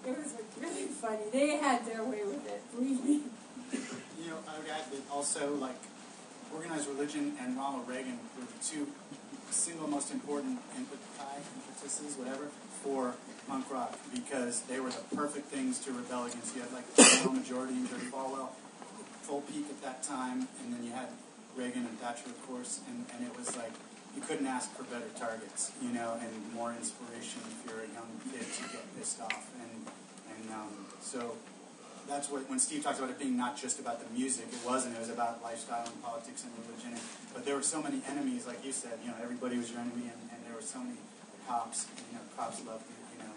It was like really funny. They had their way with it, believe me. You know, I would add that also, like, organized religion and Ronald Reagan were the two single most important impetuses, whatever, for punk rock, because they were the perfect things to rebel against. You had, like, the Moral Majority and Jerry Falwell, full peak at that time, and then you had Reagan and Thatcher, of course, and it was like, you couldn't ask for better targets, you know, and more inspiration if you're a young kid to get pissed off. So that's what, when Steve talks about it being not just about the music, it wasn't. It was about lifestyle and politics and religion. But there were so many enemies, like you said, you know, everybody was your enemy, and there were so many cops. You know, cops loved you. You know,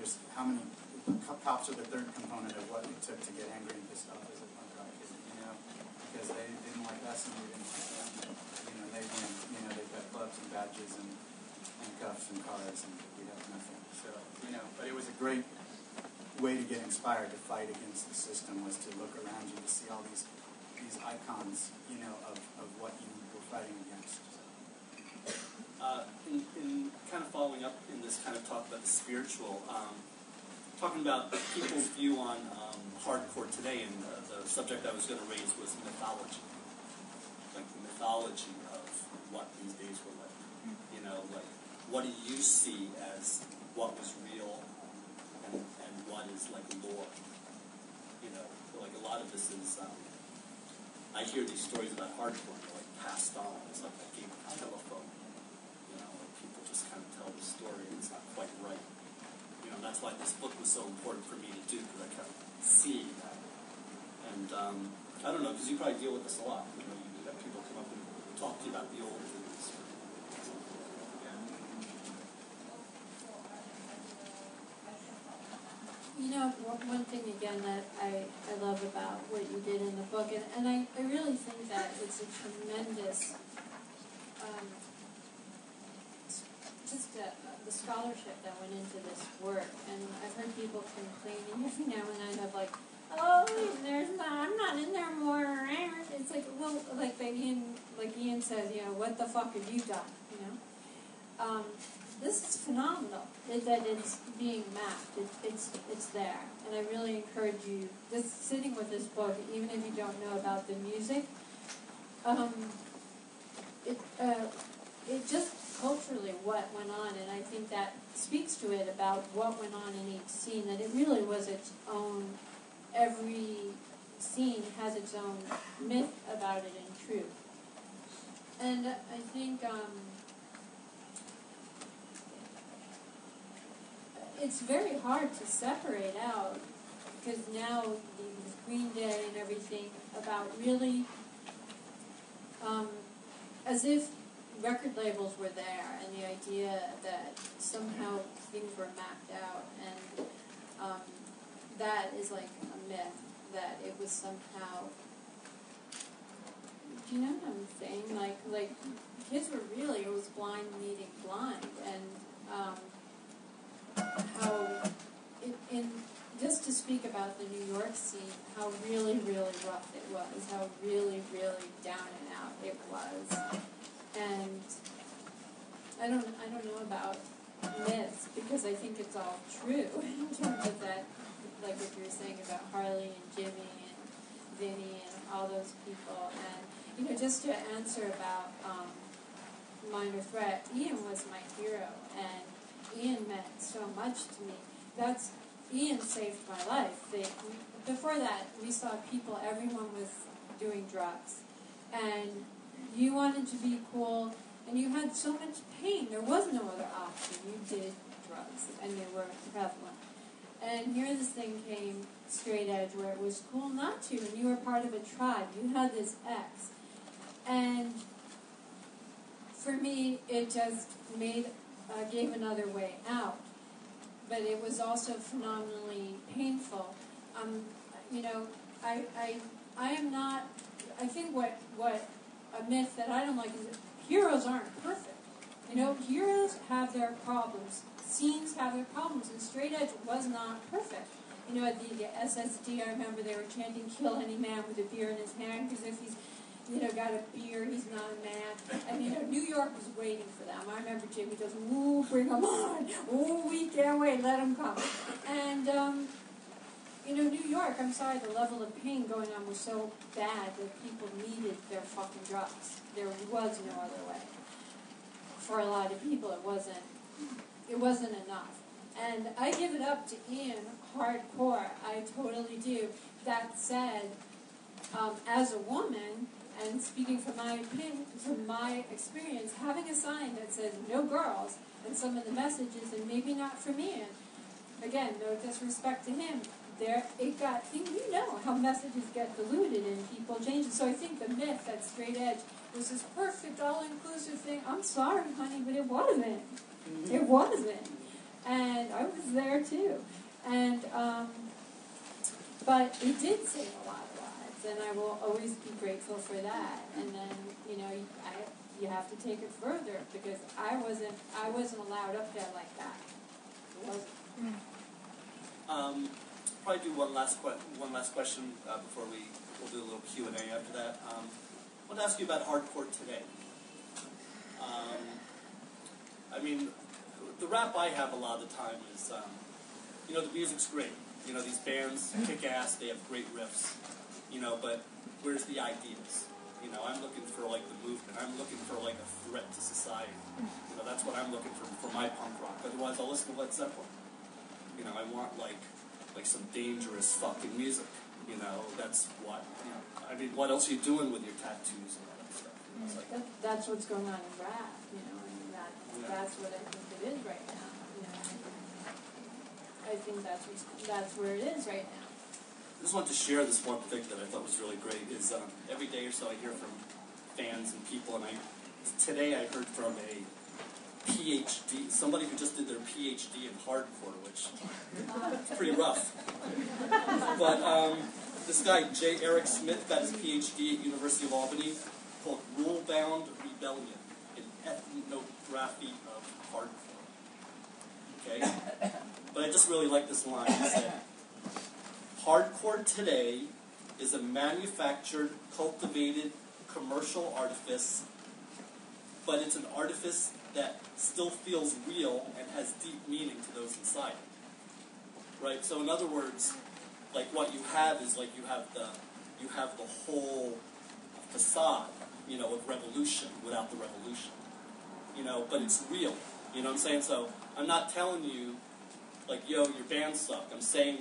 there's how many cops are the third component of what it took to get angry and pissed off as a punk rock kid. You know, because they didn't like us and we didn't like them. You know, they win. You know, they've got clubs and badges and cuffs and cars, and we have nothing. So, you know, but it was a great way to get inspired to fight against the system, was to look around you to see all these icons, you know, of what you were fighting against. In kind of following up in this kind of talk about the spiritual, talking about people's view on hardcore today, and the subject I was going to raise was mythology, like the mythology of what these days were like. You know, like, what do you see as what was real and what is like lore? You know, like a lot of this is, I hear these stories about hardcore, and they're like passed on. It's like a game of telephone. You know, like people just kind of tell the story and it's not quite right. You know, that's why this book was so important for me to do, because I kept seeing that. And I don't know, because you probably deal with this a lot. You know, you have people come up and talk to you about the old things. You know, one thing again that I love about what you did in the book, and I really think that it's a tremendous, the scholarship that went into this work. And I've heard people complaining every now and then of like, oh, I'm not in there more. It's like, well, like Ian says, you know, what the fuck have you done, you know? This is phenomenal that it's being mapped. It's there, and I really encourage you. Just sitting with this book, even if you don't know about the music, it just culturally what went on, and I think that speaks to it about what went on in each scene. That it really was its own. Every scene has its own myth about it and truth, and I think. It's very hard to separate out, because now the Green Day and everything about really, as if record labels were there, and the idea that somehow things were mapped out, and that is like a myth, that it was somehow, do you know what I'm saying? Like kids were really, it was blind leading blind, and how, just to speak about the New York scene, how really, really rough it was, how really, really down and out it was. And I don't know about myths, because I think it's all true in terms of that, like what you were saying about Harley and Jimmy and Vinny and all those people. And, you know, just to answer about Minor Threat, Ian was my hero, and Ian meant so much to me. Ian saved my life. Before that, we saw people, everyone was doing drugs. And you wanted to be cool, and you had so much pain. There was no other option. You did drugs, and they were prevalent. And here this thing came straight edge, where it was cool not to, and you were part of a tribe. You had this X. And for me, it just gave another way out. But it was also phenomenally painful. You know, I am not, I think what a myth that I don't like is that heroes aren't perfect. You know, heroes have their problems. Scenes have their problems, and Straight Edge was not perfect. You know, at the SSD, I remember they were chanting, "Kill any man with a beer in his hand," because if he's, got a beer, he's not a man. And, New York was waiting for them. I remember Jimmy goes, ooh, bring them on. Ooh, we can't wait, let them come. And, New York, I'm sorry, the level of pain going on was so bad that people needed their fucking drugs. There was no other way. For a lot of people, it wasn't enough. And I give it up to Ian hardcore. I totally do. That said, as a woman, and speaking from my opinion, from my experience, having a sign that says no girls, and some of the messages, and maybe not from Ian, again, no disrespect to him, how messages get diluted and people change it. So I think the myth that straight edge was this perfect, all-inclusive thing. I'm sorry, honey, but it wasn't. It wasn't. And I was there too. And, but it did save a lot of lives, and I will always be grateful for that. And then, you have to take it further, because I wasn't allowed up there like that. It wasn't. Probably do one last question before we'll do a little Q&A after that. I want to ask you about hardcore today. The rap I have a lot of the time is, the music's great. These bands kick ass, they have great riffs, but where's the ideas? I'm looking for, the movement. I'm looking for, a threat to society. That's what I'm looking for my punk rock. Otherwise, I'll listen to Led Zeppelin. I want, some dangerous fucking music. That's what, what else are you doing with your tattoos and all that stuff? That's what's going on in rap, that's what I think it is right now. I think that's where it is right now. I just wanted to share this one thing that I thought was really great. Is every day or so I hear from fans and people, and today I heard from a PhD, somebody who just did their PhD in hardcore, which is pretty rough. But this guy, J. Eric Smith, got his PhD at University of Albany, called Rule-Bound Rebellion in Ethnography of Hardcore. Okay? But I just really like this line. He said, hardcore today is a manufactured, cultivated, commercial artifice, but it's an artifice that still feels real and has deep meaning to those inside it. Right? So in other words, what you have is you have the whole facade, of revolution without the revolution. But it's real. You know what I'm saying? So I'm not telling you, yo, your band sucked. I'm saying,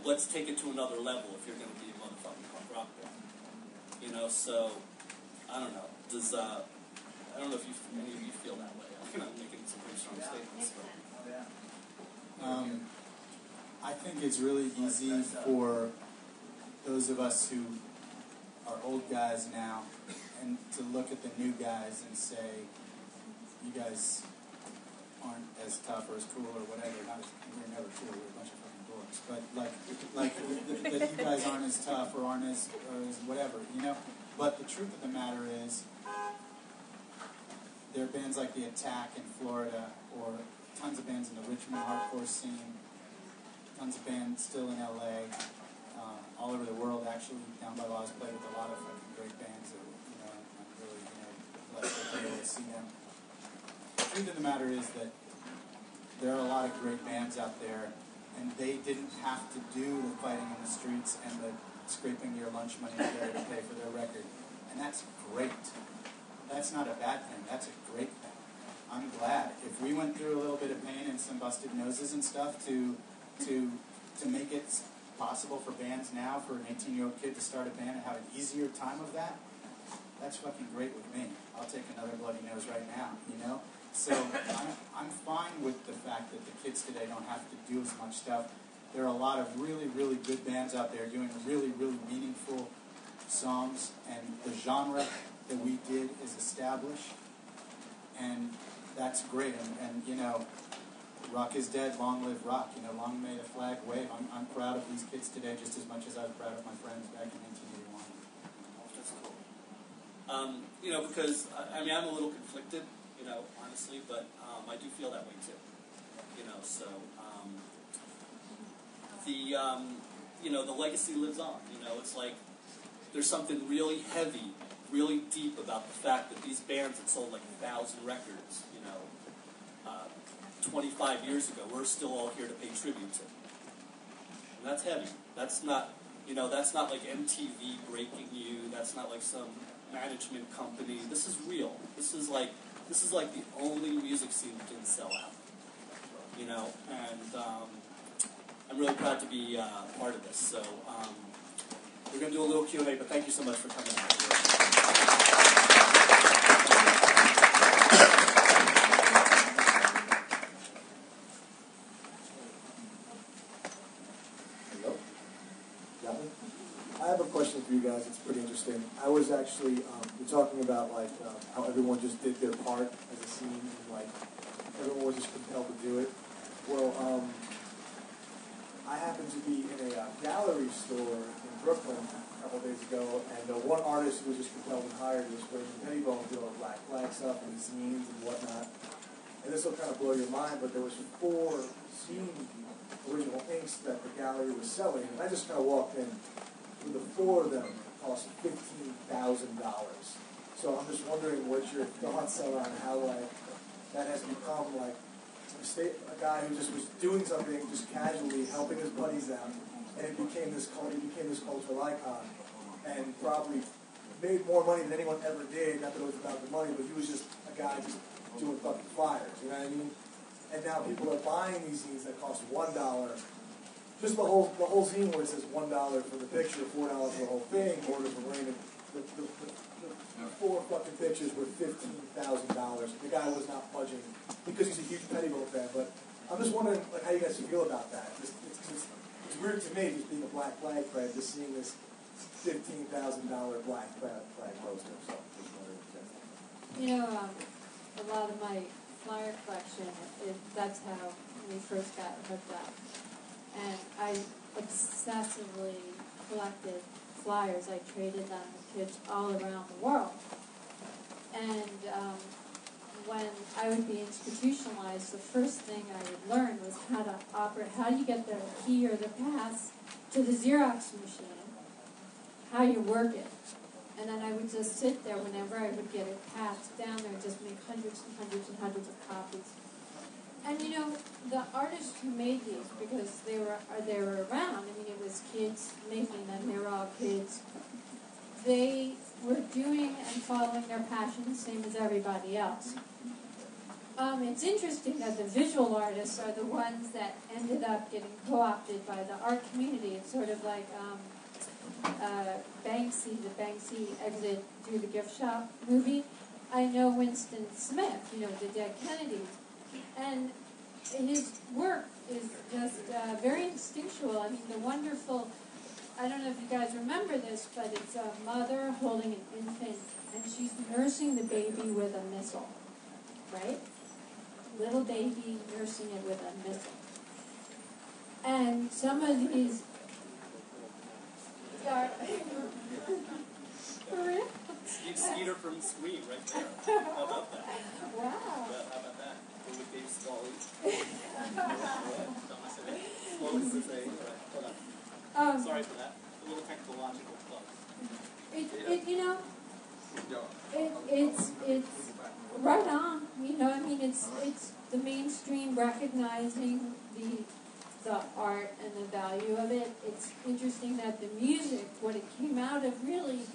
let's take it to another level if you're going to be a motherfucking punk rock band. So, I don't know. I don't know if any of you feel that way. I'm making some pretty strong statements. But. I think it's really easy for those of us who are old guys now and to look at the new guys and say, you guys aren't as tough or as cool or whatever. We're never cool. We're a bunch of fucking dorks. But that you guys aren't as tough or aren't as whatever, But the truth of the matter is, there are bands like The Attack in Florida, or tons of bands in the Richmond hardcore scene, tons of bands still in LA, all over the world. Actually, Down by Law has played with a lot of fucking great bands that, I'm really, blessed to be able to see them. The truth of the matter is that there are a lot of great bands out there, and they didn't have to do the fighting in the streets and the scraping your lunch money together to pay for their record. And that's great. That's not a bad thing. That's a great thing. I'm glad. If we went through a little bit of pain and some busted noses and stuff to make it possible for bands now, for an 18-year-old kid to start a band and have an easier time of that, that's fucking great with me. I'll take another bloody nose right now, So I'm fine with the fact that the kids today don't have to do as much stuff. There are a lot of really, really good bands out there doing really, really meaningful songs, and the genre that we did is established, and that's great. And rock is dead, long live rock. Long may the flag wave. I'm proud of these kids today just as much as I was proud of my friends back in 1981. That's cool. Because I'm a little conflicted, honestly, but I do feel that way too. So the legacy lives on. It's like there's something really heavy, really deep about the fact that these bands that sold like 1,000 records, 25 years ago, we're still all here to pay tribute to. And that's heavy. That's not, that's not like MTV breaking you. That's not like some management company. This is real. This is like the only music scene that didn't sell out. And I'm really proud to be part of this. So we're going to do a little Q&A, but thank you so much for coming out. I have a question for you guys. It's pretty interesting. I was actually, you're talking about like how everyone just did their part as a scene, and like everyone was just compelled to do it. Well, I happened to be in a gallery store in Brooklyn a couple days ago, and one artist who was just compelled and hired was William Pettibone doing Black Flag stuff and zines and whatnot. And this will kind of blow your mind, but there was 4 zine original inks that the gallery was selling, and I just kind of walked in. The 4 of them cost $15,000. So I'm just wondering what your thoughts are on how like that has become like a guy who just was doing something just casually, helping his buddies out, and it became this cultural icon, and probably made more money than anyone ever did. Not that it was about the money, but he was just a guy just doing fucking flyers. You know what I mean? And now people are buying these zines that cost $1. Just the whole zine where it says $1 for the picture, $4 for the whole thing, order for random. The 4 fucking pictures were $15,000. The guy was not budging because he's a huge Pettibone fan. But I'm just wondering, like, how you guys feel about that. It's weird to me, just being a Black Flag fan, just seeing this $15,000 Black Flag poster. So, a lot of my flyer collection, that's how we first got hooked up. And I obsessively collected flyers. I traded them with kids all around the world. And when I would be institutionalized, the first thing I would learn was how to operate, how you get the key or the pass to the Xerox machine, how you work it. And then I would just sit there whenever I would get it passed down there and just make hundreds and hundreds and hundreds of copies. And the artists who made these, because they were around, it was kids making them, they were all kids, they were doing and following their passion the same as everybody else. It's interesting that the visual artists are the ones that ended up getting co-opted by the art community. It's sort of like Banksy, the Banksy Exit Through the Gift Shop movie. I know Winston Smith, the Dead Kennedys. And his work is just very instinctual. The wonderful, I don't know if you guys remember this, but it's a mother holding an infant, and she's nursing the baby with a missile, right? Little baby nursing it with a missile. And some of these are... For real? Skeeter from Scream, right there. How about that? Wow. Yeah, how about that? With Dave Smalley. Smalley to say, right, hold on. Sorry for that. A little technological plug. It's right on. It's the mainstream recognizing the art and the value of it. It's interesting that the music, what it came out of, really,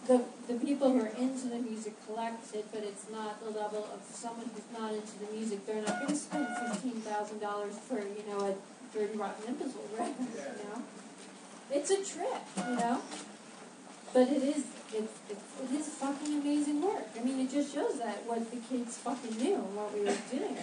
the people who are into the music collect it, but it's not the level of someone who's not into the music. They're not going to spend $15,000 for, a Dirty Rotten Imbecile record, It's a trip, But it is fucking amazing work. It just shows that what the kids fucking knew and what we were doing.